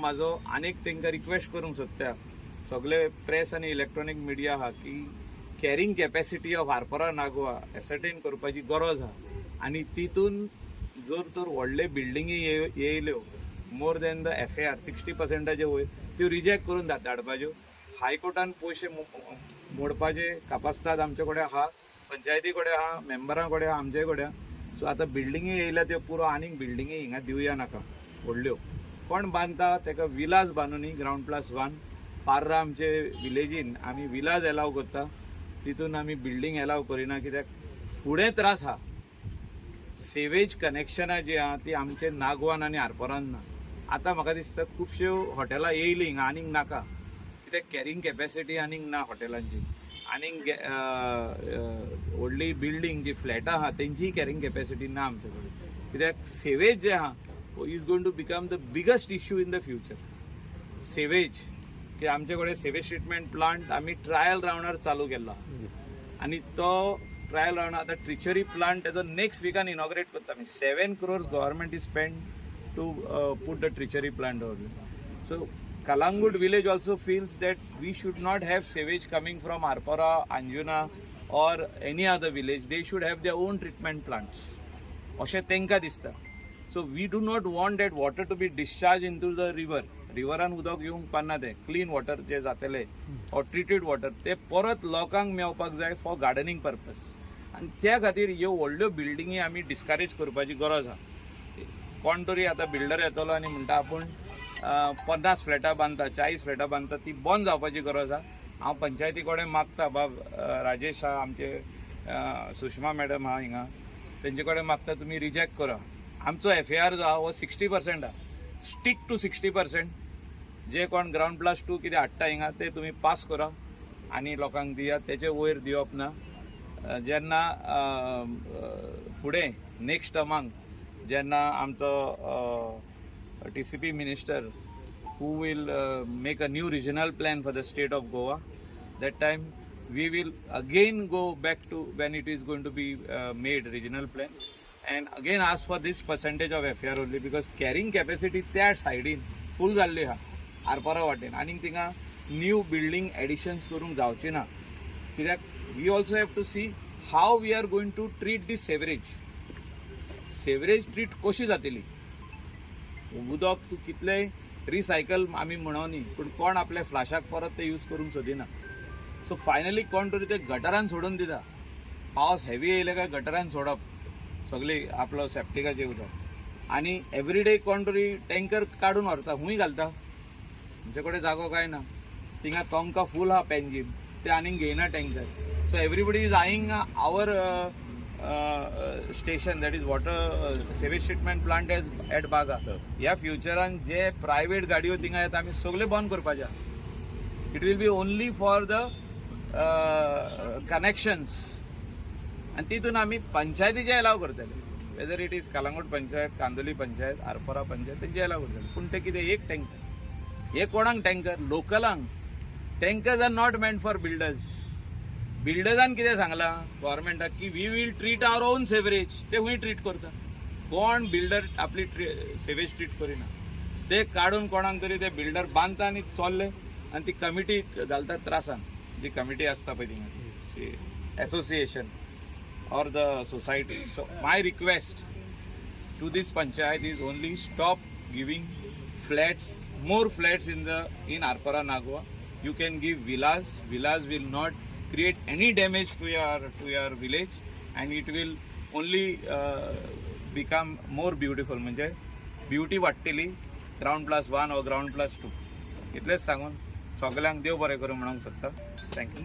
माझो अनेक तांकां रिक्वेस्ट करूंक सोदता सगळे प्रेस आनी इलेक्ट्रॉनिक मिडिया आहा की carrying capacity of Arpora Nagwa ascertain करपाची गरज आहा आनी तितून जर तर व्हडले बिल्डिंगी येयल्यो मोर दॅन द FAR 60% वयर त्यो रिजेक्ट करून धाडपाच्यो. हायकोर्टान पयशे मोडपाचे कापासतात आमचे कडेन आहा, पंचायती कडेन आहा, मेंबरां कडेन आहा, आमचे कडेन आहा. सो आतां बिल्डिंगी येयल्या त्यो पुरो आनीक बिल्डिंगी हिंगा दिवया नाका व्हडल्यो. कोण बांदता ताका विलाज बांदूनी ग्राउंड+1 पार्रा आमचे विलेजीन आमी विलाज एलाव करता, तितून आमी बिल्डिंग एलाव करिना कित्याक फुडें त्रास आहा. सेवेज कनेक्शनां जी आहा ती आमचे नागवान आनी आरपोरान ना. आतां म्हाका दिसता खुबश्यो हॉटेलां येयली हिंगा आनीक नाका कित्याक कॅरिंग कॅपॅसिटी आनीक ना हॉटेलांची. आनीक व्हडली बिल्डींग जी फ्लॅटां आहा तेंचीय कॅरिंग कॅपॅसिटी ना आमचे कडेन कित्याक सेवेज जे आहा is going to become the biggest issue in the future. Sewage की आमचे कडेन सेवेज ट्रिटमेंट प्लांट आमी ट्रायल राउंडार चालू केल्लो आनी तो ट्रायल राउंड आतां ट्रिचरी प्लांट तेजो नेक्स्ट विकान इनॉग्रेट करता आमी. 7 crores government is spend to put the treachery plant over there. So Kalangut village also feels that we should not have sewage coming from Arpora, Anjuna or any other village. They should have their own treatment plants. अशें तेंकां दिसता. So we do not want that water to be discharged into the river. रिवरान उदक येवंक पाना तें clean water जे जातले और ट्रिटेड वॉटर ते परत लोकांक मेवपाक जाय फॉर गार्डनिंग पर्पज. आनी त्या खातीर ह्यो व्हडल्यो बिल्डिंगी आमी डिस्करेज करपाची गरज आहा. कोण तरी आतां बिल्डर येतलो आनी म्हणटा आपूण 50 फ्लॅटां बांदता 40 फ्लॅटां बांदता ती बंद जावपाची गरज आहा. हांव पंचायती कडेन मागता बाब राजेश आहा आमचे, सुषमा मॅडम आहा हिंगा, तेंचे कडेन मागता तुमी रिजेक्ट करा. आमचो FAR जो आहा हो 60% आहा. Stick to 60%. जे कोण ग्राउंड+2 कितें हाडटा हिंगा ते तुमी पास करा आनी लोकांक दिया, तेचे वयर दिवप ना. जेन्ना फुडें नेक्स्ट टर्माक जेन्ना आमचो TCP minister who will make a new regional plan for the state of Goa, that time we will again go back to when it is going to be made regional plan and again ask for this percentage of FAR only because carrying capacity त्या सायडीन फुल जाल्ली आहा आरपोरा वाटेन आनी थिंगा new building editions करूंक जावची ना. कित्याक we also have to see how we are going to treat this sewerage treat कशी जातली. उदक तूं कितलेंय रिसायकल आमी म्हणोनी पूण कोण आपल्या फ्लाशाक परत ते यूज करूंक सोदिना. सो फायनली कोण तरी ते गटरान सोडून दिता. पावस हेवी येयले काय गटरान सोडप सगळी आपलो सेप्टिकाचें उदक आनी एवरीडे कोण तरी टँकर काडून व्हरता खूंय घालता. आमचे कडेन जागो काय ना. थिंगा तोमकां फूल आहा पेंजीम ते आनीक घेयना tanker. So everybody is eyeing our station that is water sewage treatment plant at Baga. ह्या फ्युचरान जे प्रायवेट गाडयो थिंगा येता आमी सगळे बंद करपाचे. It will be only for the connections आनी तितून आमी पंचायतीचे एलाव करतले. वेदर इट इज कलंगूट पंचायत, कांदोली पंचायत, आरपोरा पंचायत तेंचे एलाव करतले. पूण ते कितें एक टँकर हे कोणाक टँकर लोकलांक. Tankers are not meant for builders. बिल्डर्सान कितें सांगलां गव्हर्मेंटाक की we will treat our own sewerage. ते खूंय ट्रीट करता. कोण बिल्डर आपली सेवेज ट्रीट करिना. ते काडून कोणाक तरी ते बिल्डर बांदता आनी चल्ले आनी ती कमिटी घालता त्रासान. जी कमिटी आसता पळय थिंगा association or the society. So my request to this panchayat is only stop giving flats, more flats in Arpora Nagwa. You can give villas. Villas will not create any damage to your village and it will only become more beautiful. म्हणजे beauty वाडटली ग्राउंड+1 or ग्राउंड+2. इतलेंच सांगून सगळ्यांक देव बरें करूं म्हणूंक सोदता. Thank you.